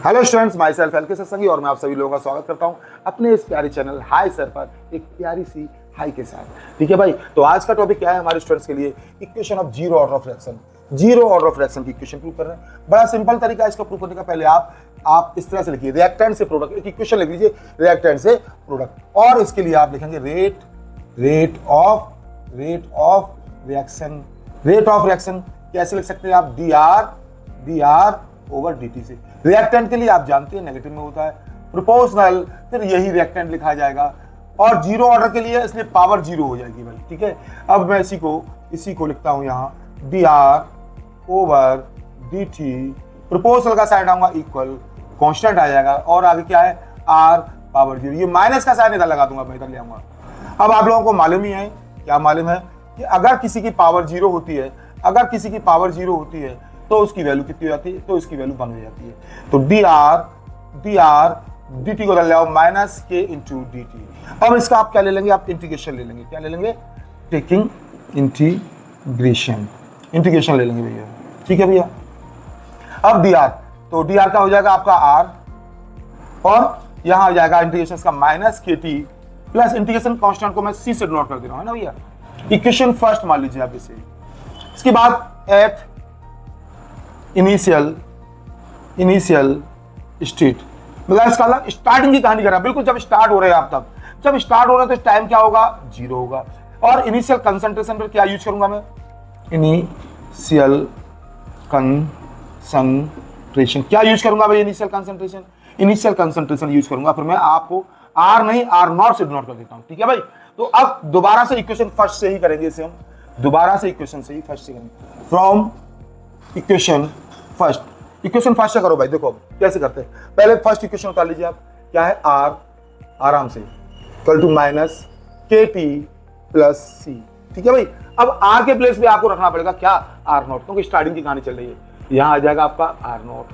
Hello students, my self L के सत्संगी और मैं आप सभी लोगों का स्वागत करता हूं अपने इस प्यारे चैनल हाई सर पर एक प्यारी सी हाई के साथ। ठीक है भाई, तो आज का टॉपिक क्या है हमारे स्टूडेंट्स के लिए? Equation of zero order of fraction. Zero order of fraction की इक्वेशन प्रूव कर रहे हैं। बड़ा सिंपल तरीका है इसका प्रूव करने का। पहले आप इस तरह से लिखिए, रिएक्टेंट से प्रोडक्ट। एक इक्वेशन लिख लीजिए, रिएक्टेंट से प्रोडक्ट, और इसके लिए आप लिखेंगे rate of reaction. Rate of reaction कैसे लिख सकते हैं आप? डी आर ओवर dt से। रिएक्टेंट के लिए आप जानते हैं नेगेटिव में होता है प्रोपोर्शनल, फिर यही रिएक्टेंट लिखा जाएगा। और जीरो ऑर्डर के लिए इसलिए पावर जीरो हो जाएगी भाई। ठीक है, अब मैं इसी को लिखता हूं यहाँ, D R over dt। Proportional का साइन आऊंगा इक्वल, कांस्टेंट आ जाएगा, और आगे क्या है? R power zero. ये माइनस का साइन इधर लगा दूंगा, मैं इधर ले आऊंगा। अब आप लोगों को मालूम ही है, क्या मालूम है कि अगर किसी की पावर जीरो होती है, तो उसकी वैल्यू कितनी हो जाती है? तो इसकी वैल्यू 1 हो जाती है। तो डी आर डी टी को ले आओ माइनस के इंटू डी टी। अब इसका आप क्या ले लेंगे? आप इंटीग्रेशन ले लेंगे। क्या ले लेंगे? टेकिंग इंटीग्रेशन ले लेंगे भैया। ठीक है भैया। अब डी आर, तो डी आर का हो जाएगा आपका आर, और यहां हो जाएगा इंटीग्रेशन का minus K T plus integration constant को मैं सी से डिनोट कर दे रहा हूं, है ना भैया। इक्वेशन फर्स्ट मान लीजिए आप इसे। इसके बाद एट इनिशियल स्टेट, मतलब इसका स्टार्टिंग की कहानी कर रहा है। बिल्कुल जब स्टार्ट हो रहे हैं आप, तब जब स्टार्ट हो रहे हैं तो टाइम क्या होगा? जीरो होगा। और इनिशियल कंसंट्रेशन पर क्या यूज करूंगा मैं? इनिशियल कंसंट्रेशन क्या यूज करूंगा भाई? इनिशियल कंसंट्रेशन यूज करूंगा। फिर मैं आपको आर नहीं आर नॉट से डिनोट कर देता हूं। ठीक है भाई। तो अब दोबारा से इक्वेशन फर्स्ट से ही करेंगे इसे हम, फ्रॉम इक्वेशन फर्स्ट से करो भाई। देखो कैसे करते हैं। पहले फर्स्ट इक्वेशन उतार लीजिए आप। क्या है? आर आराम से equal to minus K T plus सी। ठीक है भाई। अब आर के प्लेस पे आपको रखना पड़ेगा क्या? आर नॉट, क्योंकि स्टार्टिंग की कहानी चल रही है। यहां आ जाएगा आपका आर नॉट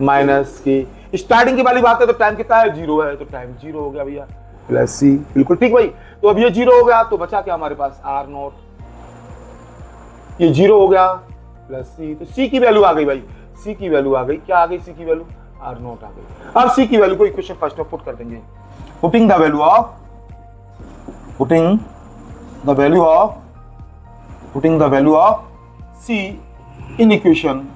माइनस के, स्टार्टिंग की वाली बात है तो टाइम कितना है? जीरो है, तो टाइम जीरो हो गया भैया, प्लस सी। बिल्कुल ठीक भाई। तो अब ये जीरो हो गया, तो बचा क्या हमारे पास? Or not. ये जीरो हो गया प्लस सी, तो सी की वैल्यू आ गई भाई। सी की वैल्यू आ गई, क्या आ गई? सी की वैल्यू आर नॉट आ गई। अब सी की वैल्यू को इक्वेशन फर्स्ट में पुट कर देंगे। Putting the value of C in equation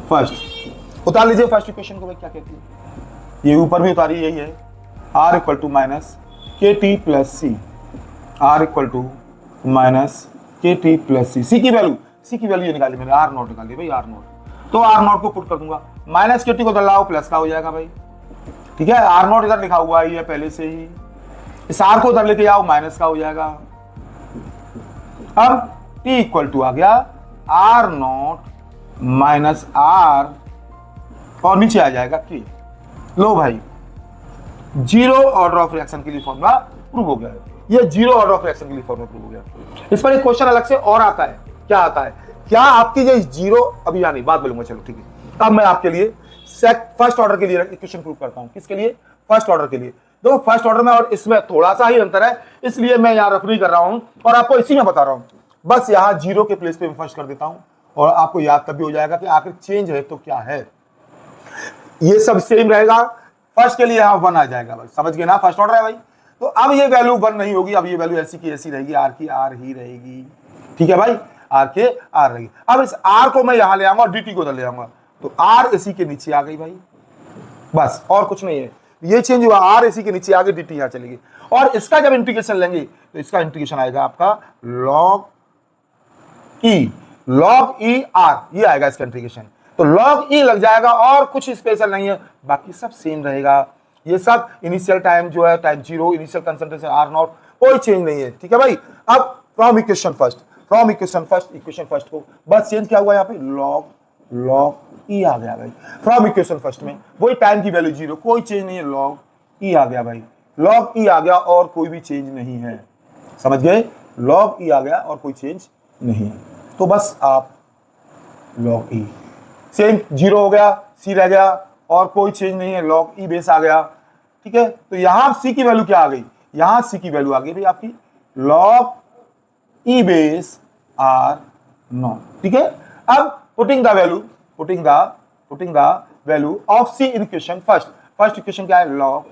first. उतार लीजिए फर्स्ट इक्वेशन को भाई। क्या कहती है ये? ऊपर भी उतारी, यही है। R equal to minus K T plus C, R equal to minus K T plus C. C की वैल्यू ये निकाली मैंने, आर नॉट निकाली भाई, आर नॉट। तो आर नॉट को पुट कर दूंगा, माइनस के टी को दलाओ, प्लस का हो जाएगा भाई। ठीक है, आर नॉट इधर लिखा हुआ है पहले से ही। इस आर को उधर लेके आओ, माइनस का हो जाएगा। अब टी इक्वल टू आ गया आर नॉट माइनस आर, और नीचे आ जाएगा के। लो भाई, जीरो ऑर्डर ऑफ रिएक्शन के लिए फॉर्मूला प्रूव हो गया है। ये जीरो ऑर्डर ऑफ रिएक्शन के लिए फॉर्मूला प्रूव हो गया। इस पर एक क्वेश्चन अलग से और आता है। क्या आता है? क्या आपकी जो जीरो, अभी यहाँ नहीं, बात बोलूंगा, चलो ठीक है। अब मैं आपके लिए फर्स्ट ऑर्डर के लिए इक्वेशन प्रूव करता हूं। किसके लिए? फर्स्ट ऑर्डर के लिए। देखो फर्स्ट ऑर्डर में और इसमें थोड़ा सा ही अंतर है, इसलिए मैं यहाँ रेफरी कर रहा हूं और आपको इसी में बता रहा हूं। बस यहाँ जीरो के प्लेस पे मैं फर्स्ट कर देता हूं, और आपको याद तभी हो जाएगा कि आखिर चेंज है तो क्या है। ये सब सेम रहेगा। फर्स्ट के लिए यहाँ 1 आ जाएगा भाई, समझ गए ना? फर्स्ट ऑर्डर है भाई। तो अब ये वैल्यू 1 नहीं होगी, अब ये वैल्यू ऐसी की ऐसी रहेगी, आर की आर ही रहेगी। ठीक है भाई, आर के आर रहेगी। अब इस आर को मैं यहां ले आऊंगा और dt को उधर ले आऊंगा, तो आर इसी के नीचे आ गई भाई, बस और कुछ नहीं है। ये चेंज हुआ, आर इसी के नीचे आ गई, dt यहां चलेगी। और इसका जब इंटीग्रेशन लेंगे तो इसका इंटीग्रेशन आएगा आपका log e आर, ये आएगा इसका इंटीग्रेशन। तो log e लग जाएगा, और कुछ स्पेशल नहीं है, बाकी सब सेम रहेगा। ये सब इनिशियल टाइम जो है, time zero, initial concentration R naught, कोई चेंज नहीं है। ठीक है भाई। अब from equation first equation first को बस चेंज क्या हुआ यहाँ पे? log e आ गया भाई। फ्रॉम इक्वेशन फर्स्ट में वही टाइम की वैल्यू जीरो, कोई चेंज नहीं है, log e आ गया भाई। log e आ गया और कोई भी चेंज नहीं है, समझ गए? log e आ गया और कोई चेंज नहीं है, तो बस आप log e सेम जीरो हो गया, सी रह गया और कोई चेंज नहीं है, log e बेस आ गया। ठीक है, तो यहां सी की वैल्यू क्या आ गई? यहां सी की वैल्यू आ गई भाई आपकी log e base R naught. ठीक है, अब putting the value of C in equation first equation क्या है, लॉग,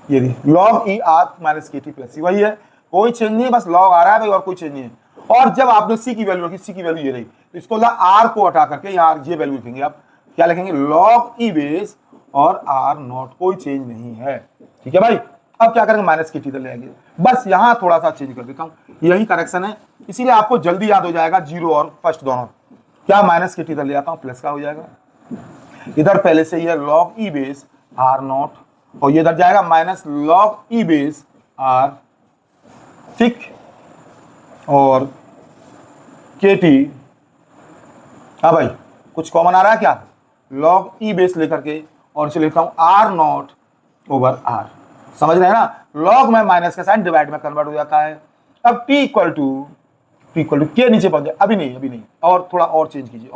ये log E R minus K T plus C, वही है, कोई चेंज नहीं है, बस लॉग आ रहा है भाई और कोई चेंज नहीं है। और जब आपने सी की वैल्यू रखी, सी की वैल्यू ये रही, तो इसको आर को हटा करके यहाँ ये वैल्यू लिखेंगे, आप क्या लिखेंगे, लॉग ई बेस और आर नॉट, कोई चेंज नहीं है, ठीक है भाई। अब क्या करेंगे, माइनस के टी इधर ले आएंगे, बस यहाँ थोड़ा सा चेंज कर देता हूँ, यही करेक्शन है, इसीलिए आपको जल्दी याद हो जाएगा जीरो और फर्स्ट दोनों। क्या माइनस के टी इधर ले आता हूँ, प्लस का हो जाएगा, इधर पहले से ही है log E base R naught, और ये इधर जाएगा minus log E base R, ठीक, और के टी। हाँ भाई कुछ कॉमन आ रहा है क्या, लॉग ई बेस लेकर के और इसे लिखता हूं आर नॉट ओवर आर, समझ रहे हैं ना, लॉग में माइनस का साइन डिवाइड में कन्वर्ट हो जाता है। अब टी इक्वल टू के नीचे पहुंच जाए, अभी नहीं, और थोड़ा और चेंज कीजिए,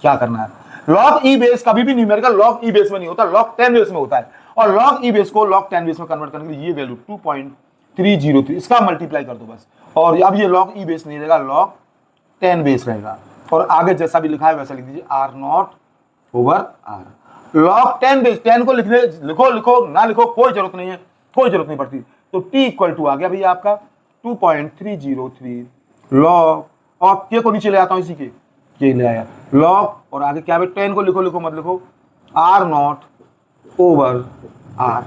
क्या करना है, लॉग ई बेस कभी भी न्यूमेरिकल लॉग ई बेस में नहीं होता, लॉग 10 बेस में होता है, और लॉग ई बेस को लॉग 10 बेस में कन्वर्ट करने के लिए ये वैल्यू 2.303 इसका मल्टीप्लाई कर दो बस, और अब ये लॉग ई बेस नहीं रहेगा, लॉग 10 बेस रहेगा, और आगे जैसा भी लिखा है वैसा लिख दीजिए R naught over R, log 10 base, 10 को लिखो ना लिखो कोई जरूरत नहीं पड़ती, तो टी इक्वल टू आ गया भैया आपका 2.303 लॉग, और के को नीचे ले आता हूं, इसी के ले आया लॉग, और आगे क्या है 10 को लिखो मत लिखो, आर नॉट ओवर आर,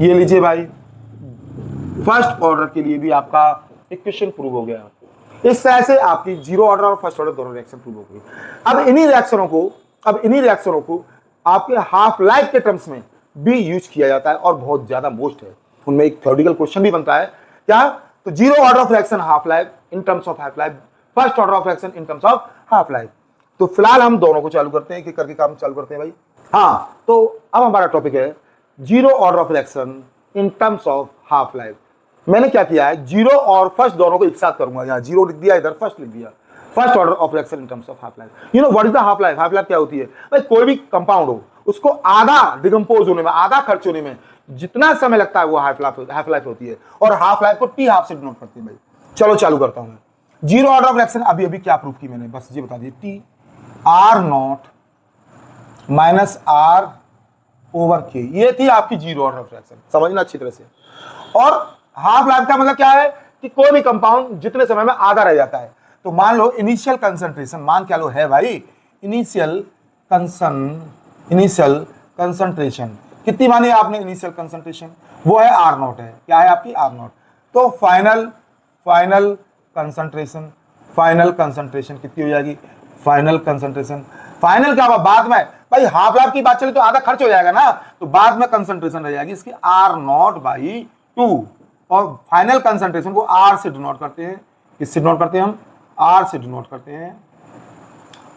ये लीजिए भाई, फर्स्ट ऑर्डर के लिए भी आपका इक्वेशन प्रूव हो गया। इस तरह से आपकी जीरो ऑर्डर और फर्स्ट ऑर्डर दोनों रिएक्शन प्रूव हो गई। अब इन्हीं रिएक्शनों को आपके हाफ लाइफ के टर्म्स में भी यूज किया जाता है, और बहुत ज्यादा मोस्ट है, उनमें एक थ्योरेटिकल क्वेश्चन भी बनता है क्या, तो zero order of reaction half life in terms of half life, first order of reaction in terms of half life. तो फिलहाल हम दोनों को चालू करते हैं, एक करके काम चालू करते हैं भाई। हाँ, तो अब हमारा टॉपिक है zero order of reaction in terms of half life. मैंने क्या किया है, जीरो और फर्स्ट दोनों को एक साथ करूंगा, यहाँ जीरो लिख दिया, इधर फर्स्ट लिख दिया, first order of reaction in terms of half life. You know what is the half life, half life क्या होती है भाई, कोई भी कंपाउंड हो उसको आधा डिकम्पोज होने में, आधा खर्च होने में जितना समय लगता है वो हाफ लाइफ होती है, और हाफ लाइफ को टी हाफ से डिनोट करते हैं भाई। चलो चालू करता हूं मैं, जीरो ऑर्डर ऑफ रिएक्शन अभी क्या प्रूफ की मैंने, बस ये बता दिए, T R naught minus R over K, ये थी आपकी जीरो ऑर्डर ऑफ रिएक्शन, समझना अच्छी तरह से। और हाफ लाइफ का मतलब क्या है कि कोई भी कंपाउंड जितने समय में आधा रह जाता है, तो मान लो इनिशियल कंसंट्रेशन, मान क्या लो है भाई, इनिशियल कंसंट्रेशन कितनी मानी आपने, इनिशियल कंसंट्रेशन वो है आर नॉट है, क्या है आपकी आर नॉट, तो फाइनल कंसंट्रेशन कितनी हो जाएगी, फाइनल क्या होगा बाद में भाई, हाफ लाइफ की बात चले तो आधा खर्च हो जाएगा ना, तो बाद में कंसंट्रेशन रह जाएगी इसकी आर नॉट बाई 2, और फाइनल कंसंट्रेशन को आर से डिनोट करते हैं, किससे डिनोट करते हैं हम, आर से डिनोट करते हैं,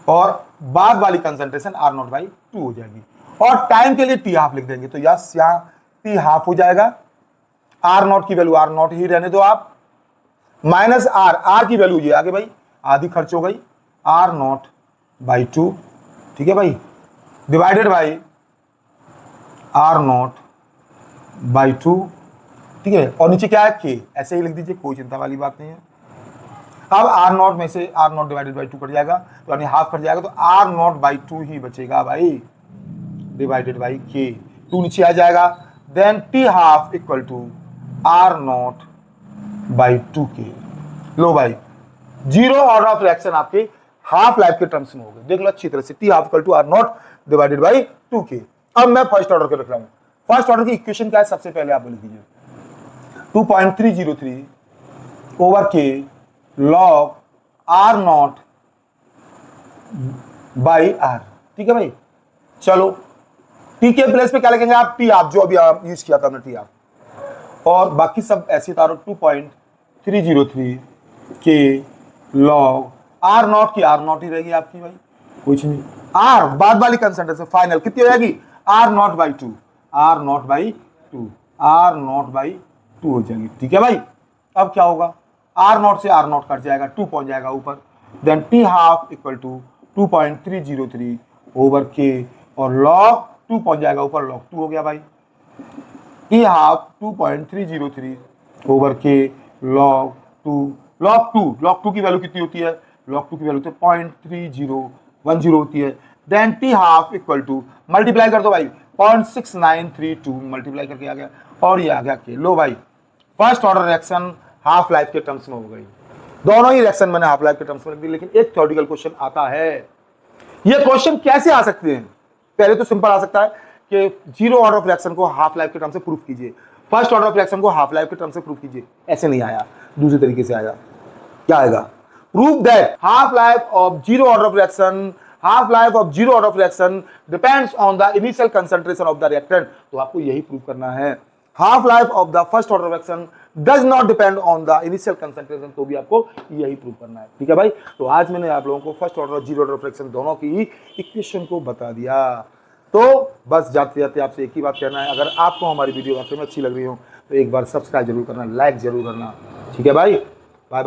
और बाद वाली कंसंट्रेशन आर नॉट बाई 2 हो जाएगी, और टाइम के लिए टी हाफ लिख देंगे, तो यस यहाँ टी हाफ हो जाएगा, आर नॉट की वैल्यू आर नॉट ही रहने दो आप, माइनस आर की वैल्यू ये आगे भाई आधी खर्च हो गई, आर नॉट बाई 2, ठीक है भाई, divided by R naught by 2, ठीक है, और नीचे क्या है के, ऐसे ही लिख दीजिए, कोई चिंता वाली बात नहीं है। अब आर नॉट में से R naught divided by 2 cut जाएगा, तो यानी हाफ कट जाएगा, तो आर नॉट बाई 2 ही बचेगा भाई, डिवाइडेड बाई के, 2 नीचे आ जाएगा, then T half equal to R naught by 2 K. लो भाई, जीरो ऑर्डर ऑफ रिएक्शन आपके हाफ लाइफ के टर्म्स में हो गए, देख लो अच्छी तरह से, T half equal to R naught divided by 2 K. अब मैं फर्स्ट ऑर्डर के लिख रहा हूं, फर्स्ट ऑर्डर की इक्वेशन क्या है, सबसे पहले आप लिख दीजिए 2.303 over K log R naught by R, ठीक है भाई। चलो टी के प्लेस पे क्या लिखेंगे आप, टी आप, जो अभी आप यूज किया था हमने टी आप, और बाकी सब ऐसे तारो 2.303 के लॉग आर नॉट की आर नॉट ही रहेगी आपकी भाई, कुछ नहीं, आर बाद वाली कंसंट्रेशन फाइनल कितनी हो जाएगी, आर नॉट बाई 2 हो जाएगी, ठीक है भाई। अब क्या होगा, आर नॉट से आर नॉट कट जाएगा, 2 पहुंच जाएगा ऊपर, then T half equal to 2.303 over K, और लॉग 2 पहुंच जाएगा ऊपर, लॉग 2 हो गया भाई, T half 2.303 over K log 2 की वैल्यू कितनी होती है, log 2 की वैल्यू तो 0.3010 होती है। Then t half equal to multiply कर दो भाई 0.6932 मल्टीप्लाई करके आ गया और ये आ गया के। लो भाई first order reaction half life के टर्म्स में हो गई। दोनों ही रिएक्शन मैंने हाफ लाइफ के टर्म्स में लिख दी, लेकिन एक थ्योरेटिकल क्वेश्चन आता है। ये क्वेश्चन कैसे आ सकते हैं? पहले तो सिंपल आ सकता है कि जीरो ऑर्डर ऑफ रिएक्शन को हाफ लाइफ के टर्म से प्रूफ कीजिए, फर्स्ट ऑर्डर ऑफ रिएक्शन को हाफ लाइफ के टर्म से प्रूफ कीजिए। ऐसे नहीं आया, दूसरे तरीके से आया। क्या आएगा? Prove that half life of zero order of reaction, half life of zero order of reaction depends on the initial concentration of the reactant. तो आपको यही प्रूव करना है। Half life of the first order reaction does not depend on the initial concentration, तो भी आपको यही prove करना है। ठीक है भाई, तो आज मैंने आप लोगों को फर्स्ट ऑर्डर और जीरो ऑर्डर ऑफ रिएक्शन दोनों की इक्वेशन को बता दिया। तो बस जाते जाते आपसे एक ही बात कहना है, अगर आपको हमारी वीडियो वाकई में अच्छी लग रही हो तो एक बार सब्सक्राइब जरूर करना, लाइक जरूर करना। ठीक है भाई।